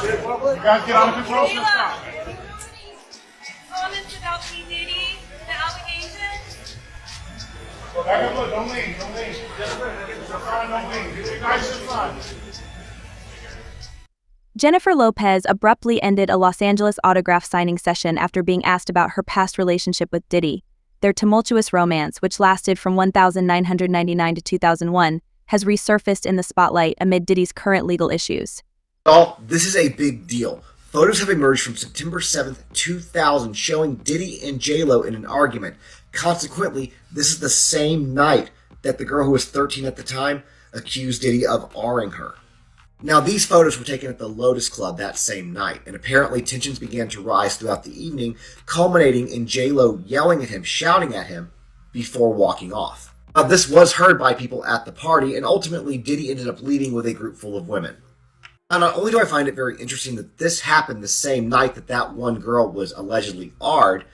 You guys get out of control. JLo, comments about P. Diddy, the allegations? Back up, look, don't lean. Don't lean. Get your guys in front. Jennifer Lopez abruptly ended a Los Angeles autograph signing session after being asked about her past relationship with Diddy. Their tumultuous romance, which lasted from 1999 to 2001, has resurfaced in the spotlight amid Diddy's current legal issues. Well, this is a big deal. Photos have emerged from September 7th, 2000 showing Diddy and JLo in an argument. Consequently, this is the same night that the girl who was 13 at the time accused Diddy of R-ing her. Now, these photos were taken at the Lotus Club that same night, and apparently tensions began to rise throughout the evening, culminating in JLo yelling at him, shouting at him, before walking off. Now, this was heard by people at the party, and ultimately Diddy ended up leaving with a group full of women. Now, not only do I find it very interesting that this happened the same night that that one girl was allegedly R'd,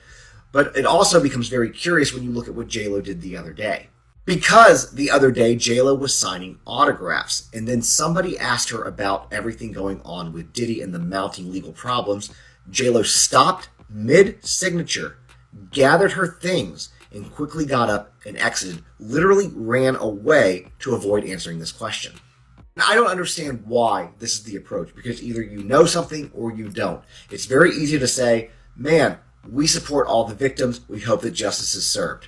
but it also becomes very curious when you look at what JLo did the other day. Because the other day, JLo was signing autographs, and then somebody asked her about everything going on with Diddy and the mounting legal problems. JLo stopped mid-signature, gathered her things, and quickly got up and exited, literally ran away to avoid answering this question. Now, I don't understand why this is the approach, because either you know something or you don't. It's very easy to say, man, we support all the victims, we hope that justice is served.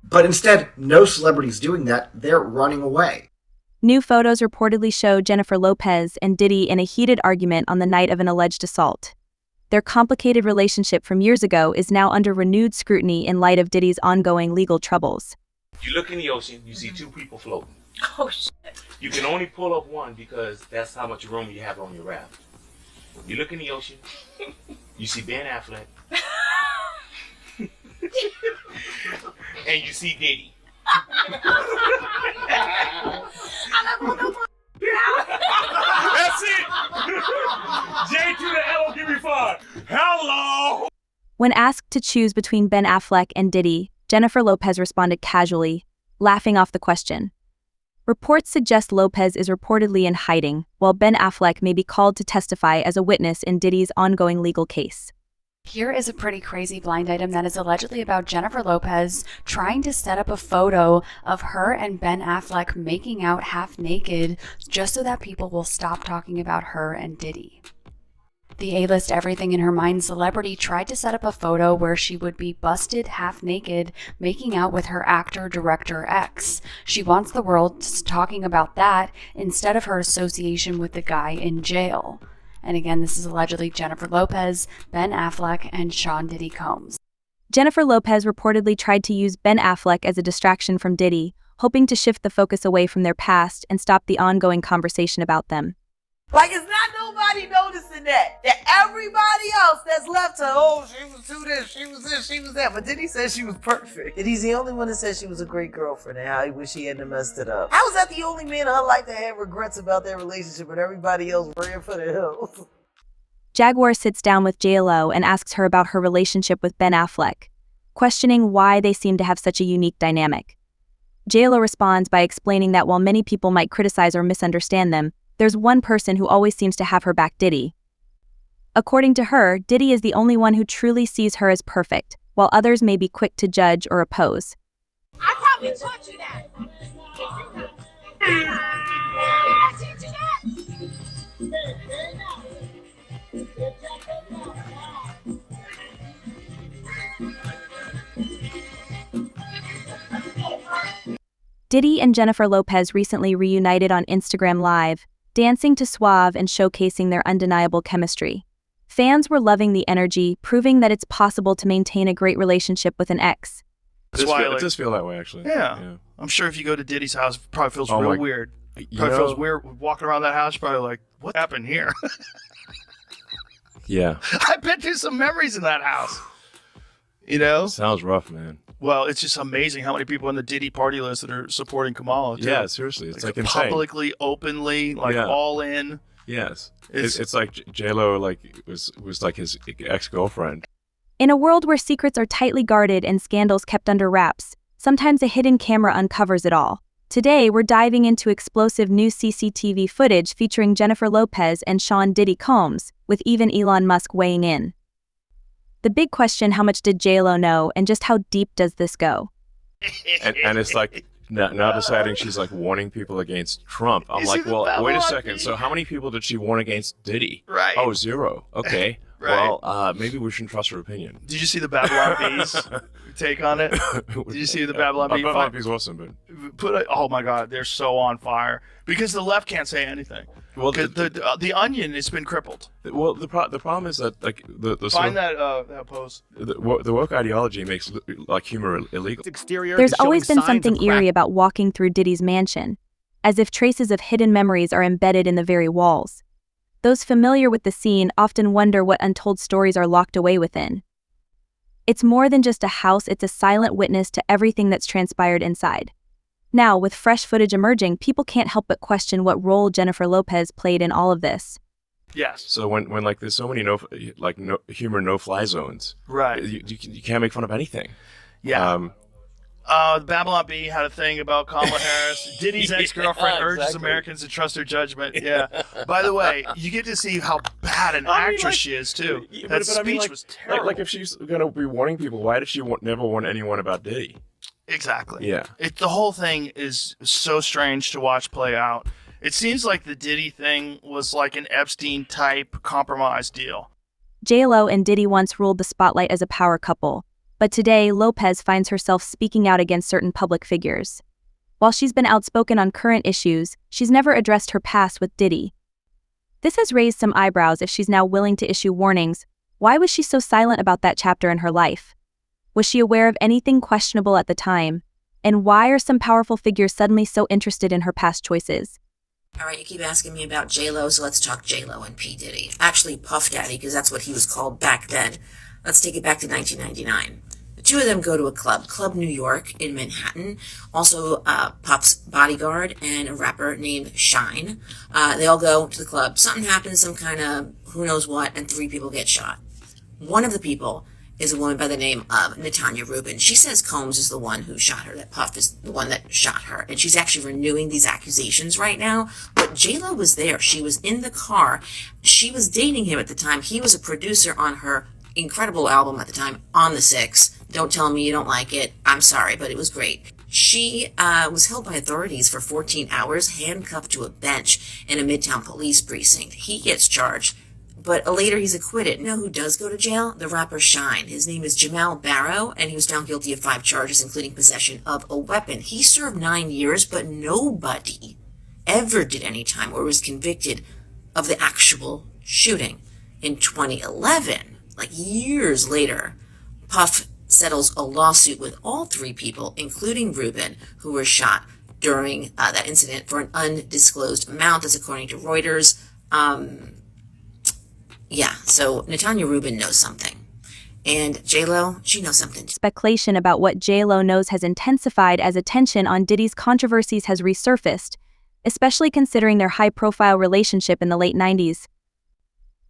But instead, no celebrity's doing that, they're running away. New photos reportedly show Jennifer Lopez and Diddy in a heated argument on the night of an alleged assault. Their complicated relationship from years ago is now under renewed scrutiny in light of Diddy's ongoing legal troubles. You look in the ocean, you see two people floating. Oh, shit. You can only pull up one because that's how much room you have on your raft. You look in the ocean, you see Ben Affleck, and you see Diddy. That's it! J to the L, give me 5. Hello! When asked to choose between Ben Affleck and Diddy, Jennifer Lopez responded casually, laughing off the question. Reports suggest Lopez is reportedly in hiding, while Ben Affleck may be called to testify as a witness in Diddy's ongoing legal case. Here is a pretty crazy blind item that is allegedly about Jennifer Lopez trying to set up a photo of her and Ben Affleck making out half naked just so that people will stop talking about her and Diddy. The A-list everything in her mind celebrity tried to set up a photo where she would be busted half naked making out with her actor-director ex. She wants the world talking about that instead of her association with the guy in jail. And again, this is allegedly Jennifer Lopez, Ben Affleck, and Sean Diddy Combs. Jennifer Lopez reportedly tried to use Ben Affleck as a distraction from Diddy, hoping to shift the focus away from their past and stop the ongoing conversation about them. Like, it's not nobody noticing that everybody else that's left her, oh, she was too this, she was this, she was that. But Diddy said she was perfect. And he's the only one that said she was a great girlfriend and how he wish he hadn't messed it up. How is that the only man in her life that had regrets about their relationship and everybody else ran for the hills? Jaguar sits down with JLo and asks her about her relationship with Ben Affleck, questioning why they seem to have such a unique dynamic. JLo responds by explaining that while many people might criticize or misunderstand them, there's one person who always seems to have her back, Diddy. According to her, Diddy is the only one who truly sees her as perfect, while others may be quick to judge or oppose. I probably taught you that. I teach you that. Diddy and Jennifer Lopez recently reunited on Instagram Live, dancing to Suave and showcasing their undeniable chemistry. Fans were loving the energy, proving that it's possible to maintain a great relationship with an ex. It does feel that way, actually. Yeah. I'm sure if you go to Diddy's house, it probably feels real weird. Probably feels weird walking around that house, probably like, what happened here? Yeah. I've been through some memories in that house. You know? Sounds rough, man. Well, it's just amazing how many people on the Diddy party list that are supporting Kamala, too. Yeah, seriously. It's like insane. Publicly, openly, all in. Yes. It's like JLo was like his ex-girlfriend. In a world where secrets are tightly guarded and scandals kept under wraps, sometimes a hidden camera uncovers it all. Today, we're diving into explosive new CCTV footage featuring Jennifer Lopez and Sean Diddy Combs, with even Elon Musk weighing in. The big question, how much did JLo know, and just how deep does this go? And it's like, now deciding she's like warning people against Trump. I'm like, well, wait a second. So how many people did she warn against Diddy? Right. Oh, 0. Okay. Right. Well, maybe we shouldn't trust her opinion. Did you see the Babylon Bees take on it? Did you see the Babylon Bees? Babylon Bees awesome, but oh my God, they're so on fire because the left can't say anything. Well, the Onion has been crippled. Well, the problem is that like the find that post. The woke ideology makes like humor illegal. There's always been something eerie about walking through Diddy's mansion, as if traces of hidden memories are embedded in the very walls. Those familiar with the scene often wonder what untold stories are locked away within. It's more than just a house, it's a silent witness to everything that's transpired inside. Now, with fresh footage emerging, people can't help but question what role Jennifer Lopez played in all of this. Yes. So when like there's so many humor no-fly zones, right? You can't make fun of anything. Yeah. The Babylon Bee had a thing about Kamala Harris. Diddy's ex-girlfriend urges Americans to trust her judgment. Yeah. By the way, you get to see how bad an actress she is too. That speech was terrible. Like if she's gonna be warning people, why did she never warn anyone about Diddy? Exactly. Yeah. The whole thing is so strange to watch play out. It seems like the Diddy thing was like an Epstein-type compromise deal. JLo and Diddy once ruled the spotlight as a power couple, but today Lopez finds herself speaking out against certain public figures. While she's been outspoken on current issues, she's never addressed her past with Diddy. This has raised some eyebrows. If she's now willing to issue warnings, why was she so silent about that chapter in her life? Was she aware of anything questionable at the time? And why are some powerful figures suddenly so interested in her past choices? All right, you keep asking me about JLo, so let's talk JLo and P. Diddy. Actually, Puff Daddy, because that's what he was called back then. Let's take it back to 1999. The two of them go to a club, Club New York in Manhattan. Also, Puff's bodyguard and a rapper named Shine. They all go to the club. Something happens, some kind of who knows what, and 3 people get shot. One of the people is a woman by the name of Natanya Rubin. She says Combs is the one who shot her, that Puff is the one that shot her. And she's actually renewing these accusations right now. But JLo was there. She was in the car. She was dating him at the time. He was a producer on her incredible album at the time, On the Six. Don't tell me you don't like it. I'm sorry, but it was great. She was held by authorities for 14 hours, handcuffed to a bench in a Midtown police precinct. He gets charged, but later he's acquitted. You know who does go to jail? The rapper Shine. His name is Jamal Barrow, and he was found guilty of 5 charges, including possession of a weapon. He served 9 years, but nobody ever did any time or was convicted of the actual shooting. In 2011, like years later, Puff settles a lawsuit with all 3 people, including Rubin, who were shot during that incident for an undisclosed amount. That's according to Reuters. Yeah, so Natanya Rubin knows something. And JLo, she knows something. Speculation about what JLo knows has intensified as attention on Diddy's controversies has resurfaced, especially considering their high-profile relationship in the late 90s.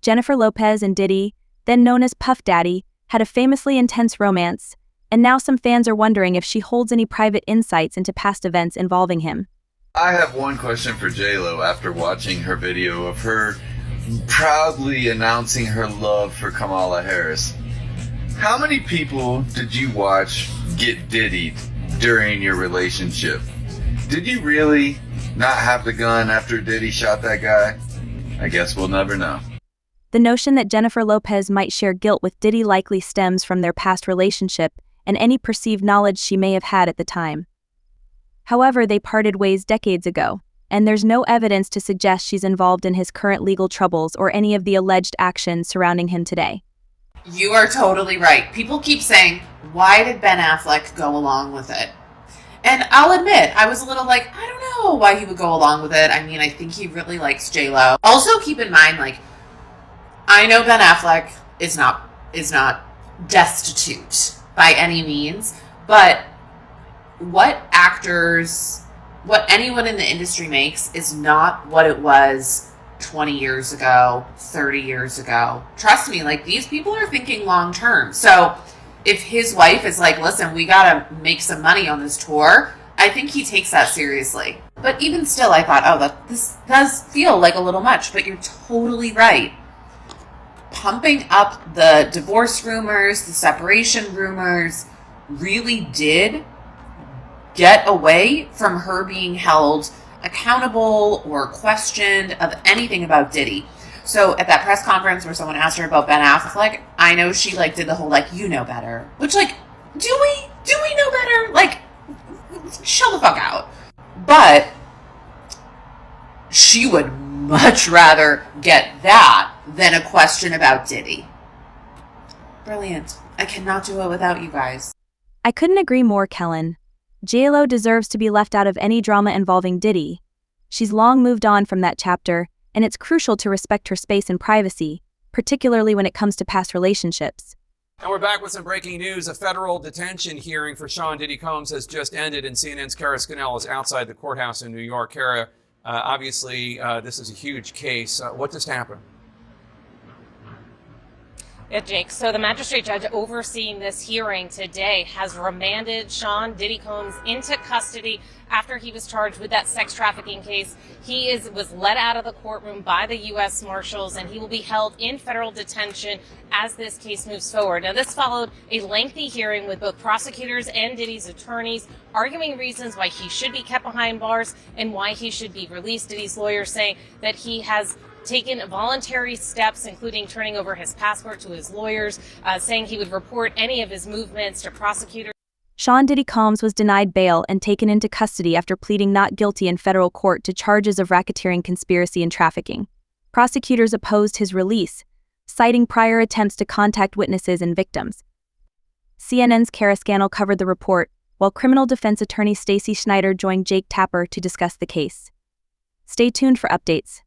Jennifer Lopez and Diddy, then known as Puff Daddy, had a famously intense romance, and now some fans are wondering if she holds any private insights into past events involving him. I have one question for JLo after watching her video of her proudly announcing her love for Kamala Harris. How many people did you watch get diddied during your relationship? Did you really not have the gun after Diddy shot that guy? I guess we'll never know. The notion that Jennifer Lopez might share guilt with Diddy likely stems from their past relationship and any perceived knowledge she may have had at the time. However, they parted ways decades ago, and there's no evidence to suggest she's involved in his current legal troubles or any of the alleged actions surrounding him today. You are totally right. People keep saying, why did Ben Affleck go along with it? And I'll admit, I was a little like, I don't know why he would go along with it. I mean, I think he really likes JLo. Also keep in mind, like, I know Ben Affleck is not destitute by any means, but what anyone in the industry makes is not what it was 20 years ago, 30 years ago. Trust me, like, these people are thinking long term. So if his wife is like, listen, we gotta make some money on this tour, I think he takes that seriously. But even still, I thought, oh, this does feel like a little much, but you're totally right. Pumping up the divorce rumors, the separation rumors, really did get away from her being held accountable or questioned of anything about Diddy. So at that press conference where someone asked her about Ben Affleck, I know she did the whole you know better, which do we know better? Shut the fuck out. But she would much rather get that than a question about Diddy. Brilliant. I cannot do it without you guys. I couldn't agree more, Kellen. JLo deserves to be left out of any drama involving Diddy. She's long moved on from that chapter, and it's crucial to respect her space and privacy, particularly when it comes to past relationships. And we're back with some breaking news. A federal detention hearing for Sean Diddy Combs has just ended, and CNN's Kara Scannell is outside the courthouse in New York. Kara, obviously, this is a huge case. What just happened? Yeah, Jake. So the magistrate judge overseeing this hearing today has remanded Sean Diddy Combs into custody after he was charged with that sex trafficking case. He was let out of the courtroom by the U.S. Marshals, and he will be held in federal detention as this case moves forward. Now, this followed a lengthy hearing with both prosecutors and Diddy's attorneys arguing reasons why he should be kept behind bars and why he should be released. Diddy's lawyers saying that he has taken voluntary steps, including turning over his passport to his lawyers, saying he would report any of his movements to prosecutors. Sean Diddy Combs was denied bail and taken into custody after pleading not guilty in federal court to charges of racketeering, conspiracy, and trafficking. Prosecutors opposed his release, citing prior attempts to contact witnesses and victims. CNN's Kara Scannell covered the report, while criminal defense attorney Stacey Schneider joined Jake Tapper to discuss the case. Stay tuned for updates.